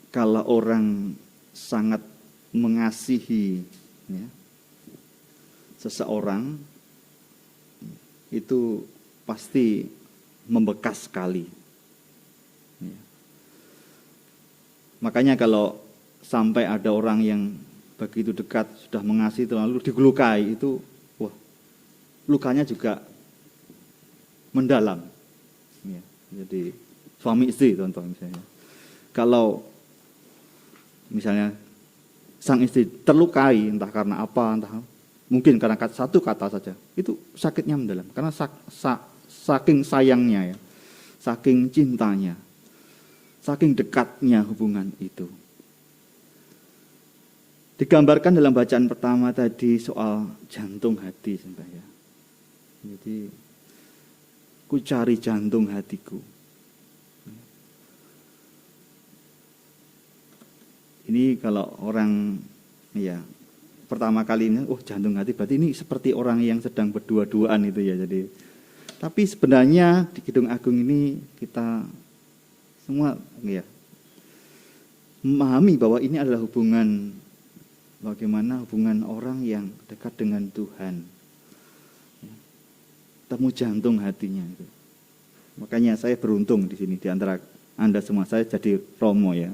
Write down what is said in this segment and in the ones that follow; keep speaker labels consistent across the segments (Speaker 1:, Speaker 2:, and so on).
Speaker 1: kalau orang sangat mengasihi ya, seseorang, itu pasti membekas sekali. Ya. Makanya kalau sampai ada orang yang begitu dekat, sudah mengasihi lalu digelukai, itu wah, lukanya juga mendalam. Ya. Jadi suami istri contoh misalnya. Kalau misalnya sang istri terlukai entah karena apa, entah mungkin karena satu kata saja, itu sakitnya mendalam karena saking sayangnya ya, saking cintanya, saking dekatnya hubungan itu. Digambarkan dalam bacaan pertama tadi soal jantung hati sebenarnya. Jadi ku cari jantung hatiku. Ini kalau orang ya pertama kali ini, jantung hati berarti ini seperti orang yang sedang berdua-duaan itu ya. Jadi, tapi sebenarnya di Kidung Agung ini kita semua ya memahami bahwa ini adalah hubungan, bagaimana hubungan orang yang dekat dengan Tuhan. Temu jantung hatinya itu. Makanya saya beruntung di sini di antara Anda semua, saya jadi Romo ya.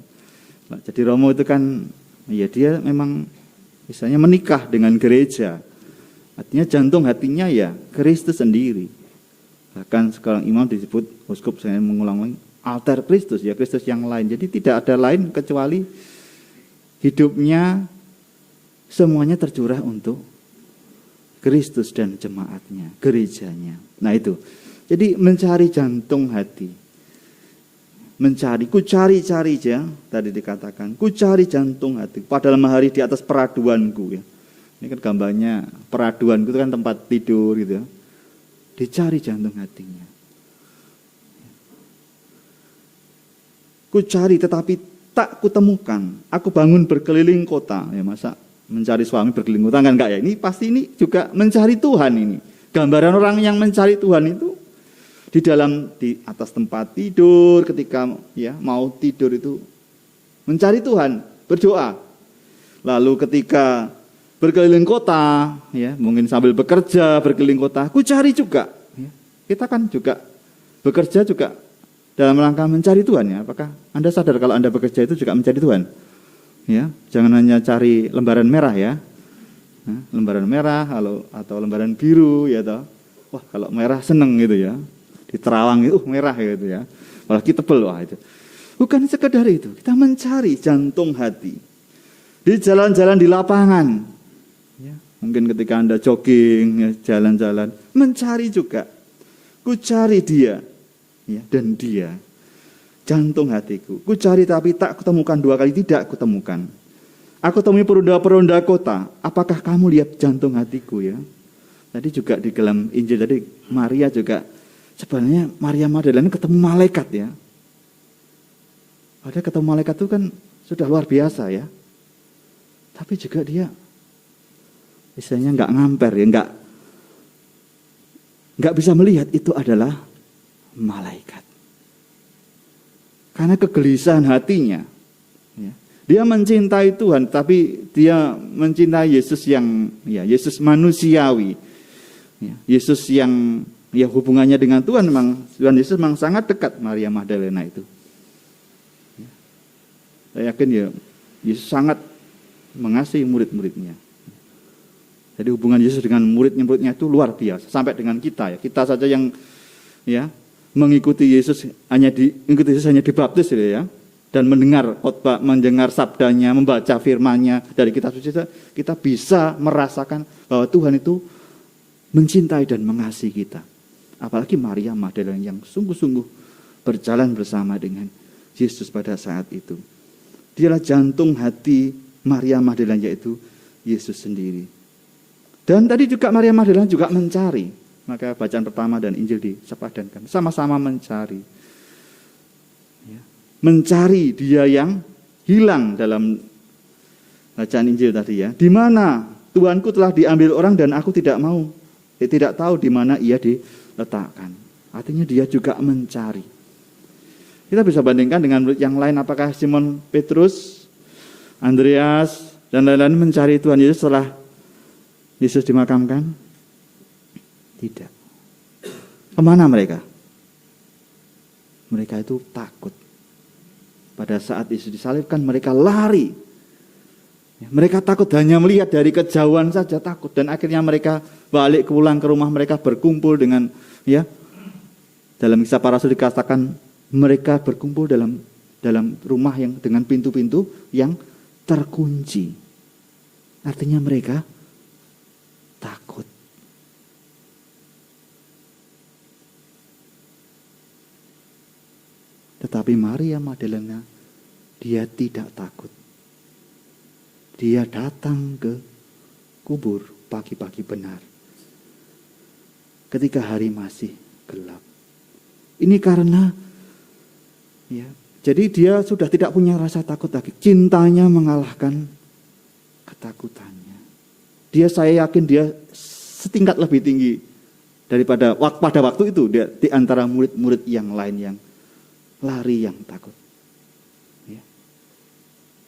Speaker 1: Jadi Romo itu kan, ya dia memang misalnya menikah dengan gereja. Artinya jantung hatinya ya Kristus sendiri. Bahkan sekarang imam disebut, uskup saya mengulang lagi, alter Kristus, ya Kristus yang lain. Jadi tidak ada lain kecuali hidupnya semuanya tercurah untuk Kristus dan jemaatnya, gerejanya. Nah itu, jadi mencari jantung hati. Mencari, ku cari-cari ya, tadi dikatakan, ku cari jantung hati pada malam hari di atas peraduanku ya. Ini kan gambarnya peraduan itu kan tempat tidur gitu ya. Dicari jantung hatinya. Ku cari tetapi tak kutemukan. Aku bangun berkeliling kota. Ya masa mencari suami berkeliling kota kan enggak ya? Ini pasti ini juga mencari Tuhan ini. Gambaran orang yang mencari Tuhan itu di atas tempat tidur, ketika ya mau tidur itu mencari Tuhan, berdoa. Lalu ketika berkeliling kota, ya mungkin sambil bekerja berkeliling kota, ku cari juga. Ya. Kita kan juga bekerja juga dalam rangka mencari Tuhan ya. Apakah Anda sadar kalau Anda bekerja itu juga mencari Tuhan? Ya, jangan hanya cari lembaran merah ya. Nah, lembaran merah atau lembaran biru ya toh. Wah, kalau merah seneng gitu ya. Di terawang itu merah gitu ya. Apalagi tebel wah itu. Bukan sekedar itu, kita mencari jantung hati. Di jalan-jalan di lapangan. Ya, mungkin ketika Anda jogging, ya, jalan-jalan, mencari juga. Ku cari dia. Ya, dan dia. Jantung hatiku. Ku cari tapi tak kutemukan, 2 kali tidak kutemukan. Aku temui peronda-peronda kota. Apakah kamu lihat jantung hatiku ya? Tadi juga di dalam Injil tadi Maria juga sebenarnya Maria Magdalena ketemu malaikat ya. Padahal ketemu malaikat itu kan sudah luar biasa ya. Tapi juga dia misalnya enggak ngamper ya, enggak bisa melihat itu adalah malaikat. Karena kegelisahan hatinya. Ya. Dia mencintai Tuhan, tapi dia mencintai Yesus yang ya Yesus manusiawi. Ya, Yesus yang ya hubungannya dengan Tuhan Yesus memang sangat dekat Maria Magdalena itu. Ya. Saya yakin ya Yesus sangat mengasihi murid-muridnya. Jadi hubungan Yesus dengan murid-muridnya itu luar biasa. Sampai dengan kita ya. Kita saja yang ya mengikuti Yesus hanya dibaptis gitu ya. Dan mendengar khotbah, mendengar sabdanya, membaca firman-Nya dari kitab suci, kita bisa merasakan bahwa Tuhan itu mencintai dan mengasihi kita. Apalagi Maria Magdalena yang sungguh-sungguh berjalan bersama dengan Yesus pada saat itu. Dialah jantung hati Maria Magdalena, yaitu Yesus sendiri. Dan tadi juga Maria Magdalena juga mencari. Maka bacaan pertama dan Injil disepadankan. Sama-sama mencari. Ya. Mencari dia yang hilang dalam bacaan Injil tadi ya. Di mana Tuhanku telah diambil orang dan aku tidak tahu di mana ia diletakkan. Artinya dia juga mencari. Kita bisa bandingkan dengan murid yang lain, apakah Simon Petrus, Andreas, dan lain-lain mencari Tuhan Yesus setelah Yesus dimakamkan? Tidak. Kemana mereka? Mereka itu takut. Pada saat Yesus disalibkan, mereka lari. Mereka takut, hanya melihat dari kejauhan saja takut. Dan akhirnya mereka balik pulang ke rumah mereka, berkumpul dengan, ya, dalam kisah para rasul dikatakan mereka berkumpul dalam rumah yang dengan pintu-pintu yang terkunci. Artinya mereka takut. Tetapi Maria Magdalena, dia tidak takut. Dia datang ke kubur pagi-pagi benar. Ketika hari masih gelap. Ini karena, ya, jadi dia sudah tidak punya rasa takut lagi. Cintanya mengalahkan ketakutannya. Saya yakin dia setingkat lebih tinggi daripada pada waktu itu dia di antara murid-murid yang lain yang lari, yang takut. Ya.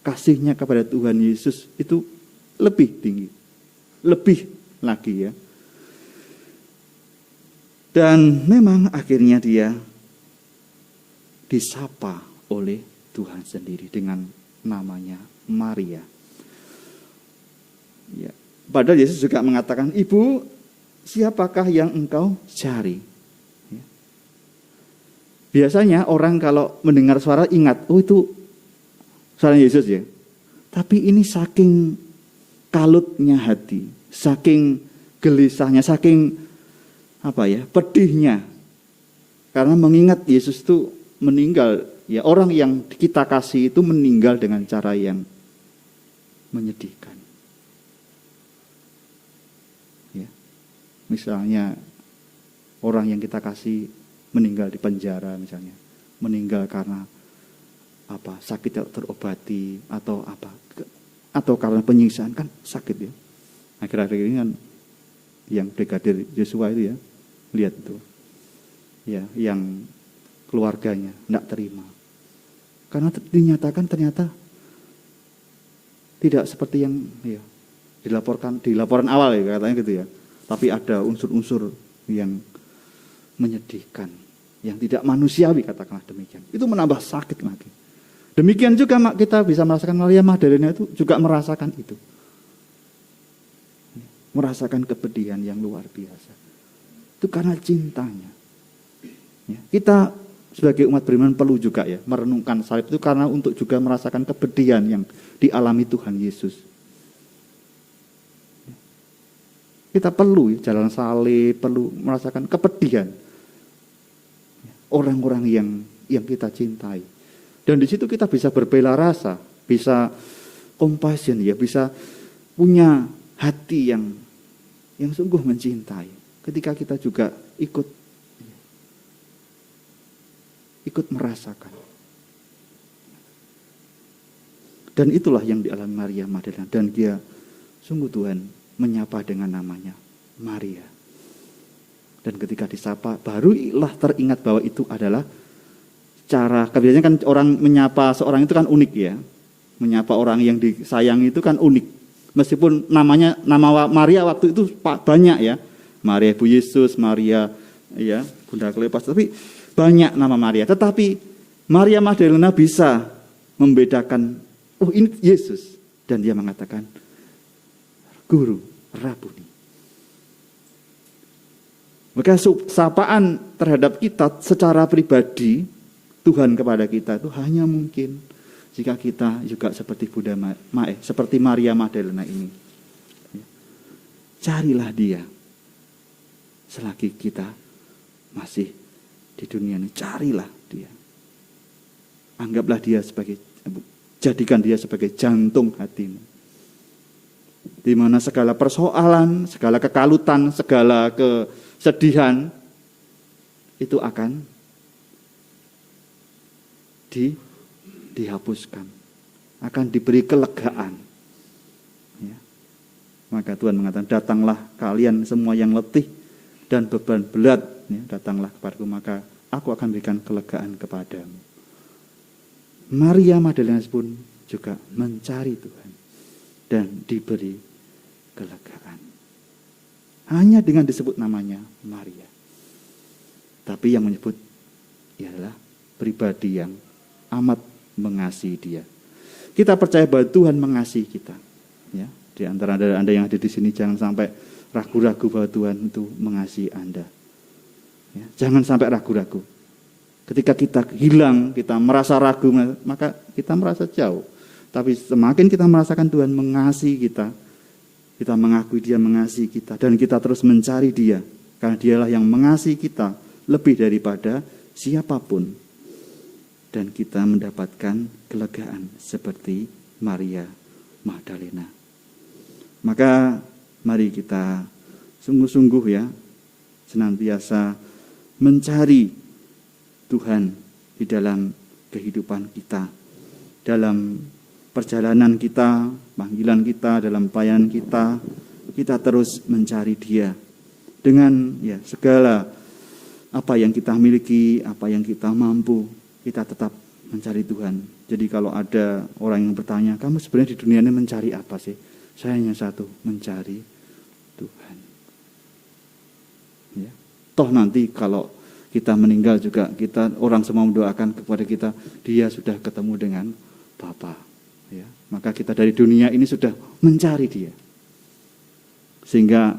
Speaker 1: Kasihnya kepada Tuhan Yesus itu lebih tinggi. Lebih lagi, ya. Dan memang akhirnya dia disapa oleh Tuhan sendiri dengan namanya Maria. Ya. Padahal Yesus juga mengatakan, "Ibu, siapakah yang engkau cari?" Ya. Biasanya orang kalau mendengar suara ingat, oh itu suara Yesus, ya. Tapi ini saking kalutnya hati, saking gelisahnya, saking pedihnya. Karena mengingat Yesus itu meninggal, ya, orang yang kita kasih itu meninggal dengan cara yang menyedihkan. Ya. Misalnya orang yang kita kasih meninggal di penjara misalnya, meninggal karena sakit tidak terobati atau karena penyiksaan, kan sakit, ya. Akhir-akhir ini kan yang Brigadir Yosua itu, ya, lihat itu, ya, yang keluarganya tidak terima karena dinyatakan ternyata tidak seperti yang, ya, dilaporkan di laporan awal, ya, katanya gitu, ya. Tapi ada unsur-unsur yang menyedihkan, yang tidak manusiawi, katakanlah demikian. Itu menambah sakit lagi. Demikian juga kita bisa merasakan, Maria Magdalena itu juga merasakan itu. Merasakan kepedihan yang luar biasa. Itu karena cintanya. Ya, kita sebagai umat beriman perlu juga, ya, merenungkan salib itu karena untuk juga merasakan kepedihan yang dialami Tuhan Yesus. Kita perlu, ya, jalan salib, perlu merasakan kepedihan orang-orang yang kita cintai. Dan di situ kita bisa berbela rasa, bisa compassion, ya, bisa punya hati yang sungguh mencintai. Ketika kita juga ikut merasakan. Dan itulah yang dialami Maria Magdalena. Dan dia sungguh Tuhan menyapa dengan namanya Maria. Dan ketika disapa, barulah teringat bahwa itu adalah cara, biasanya kan orang menyapa seorang itu kan unik, ya. Menyapa orang yang disayangi itu kan unik. Meskipun nama Maria waktu itu banyak, ya. Maria Ibu Yesus, Maria, ya, Bunda Kleopas, tapi banyak nama Maria. Tetapi Maria Magdalena bisa membedakan, oh ini Yesus. Dan dia mengatakan, Guru, Rabuni. Maka sapaan terhadap kita secara pribadi, Tuhan kepada kita itu hanya mungkin jika kita juga seperti seperti Maria Magdalena ini. Carilah dia selagi kita masih di dunia ini. Carilah dia. Anggaplah dia jadikan dia sebagai jantung hatimu. Di mana segala persoalan, segala kekalutan, segala kesedihan itu akan dihapuskan, akan diberi kelegaan. Ya. Maka Tuhan mengatakan, datanglah kalian semua yang letih dan beban berat, ya, datanglah kepadaku, maka aku akan berikan kelegaan kepadamu. Maria Magdalena pun juga mencari Tuhan dan diberi kelegaan. Hanya dengan disebut namanya Maria. Tapi yang menyebut ialah pribadi yang amat mengasihi dia. Kita percaya bahwa Tuhan mengasihi kita. Ya, di antara Anda yang ada di sini jangan sampai ragu-ragu bahwa Tuhan itu mengasihi Anda. Ya, jangan sampai ragu-ragu. Ketika kita hilang, kita merasa ragu, maka kita merasa jauh. Tapi semakin kita merasakan Tuhan mengasihi kita, kita mengakui Dia mengasihi kita, dan kita terus mencari Dia. Karena Dialah yang mengasihi kita lebih daripada siapapun. Dan kita mendapatkan kelegaan seperti Maria Magdalena. Maka mari kita sungguh-sungguh ya, senantiasa mencari Tuhan di dalam kehidupan kita, dalam perjalanan kita, panggilan kita, dalam pelayanan kita, kita terus mencari Dia dengan ya segala apa yang kita miliki, apa yang kita mampu, kita tetap mencari Tuhan. Jadi kalau ada orang yang bertanya, kamu sebenarnya di dunia ini mencari apa sih? Saya hanya satu, mencari Tuhan. Ya. Toh nanti kalau kita meninggal juga, orang semua mendoakan kepada kita, dia sudah ketemu dengan Bapa. Ya, maka kita dari dunia ini sudah mencari Dia. Sehingga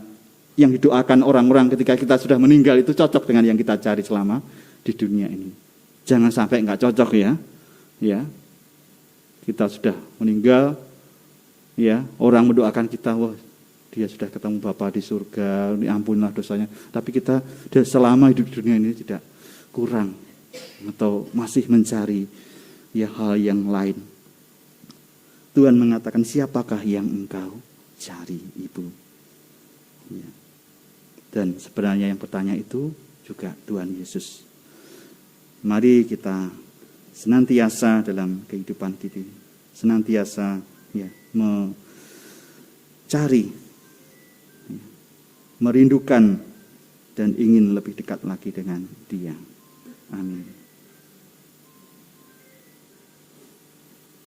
Speaker 1: yang didoakan orang-orang ketika kita sudah meninggal itu cocok dengan yang kita cari selama di dunia ini. Jangan sampai nggak cocok ya. Ya, kita sudah meninggal, ya orang mendoakan kita, wah dia sudah ketemu Bapa di surga, diampunilah dosanya. Tapi kita selama hidup di dunia ini tidak kurang atau masih mencari ya hal yang lain. Tuhan mengatakan, siapakah yang engkau cari, ibu? Ya. Dan sebenarnya yang bertanya itu juga Tuhan Yesus. Mari kita senantiasa dalam kehidupan kita, senantiasa ya mencari, merindukan dan ingin lebih dekat lagi dengan Dia. Amin.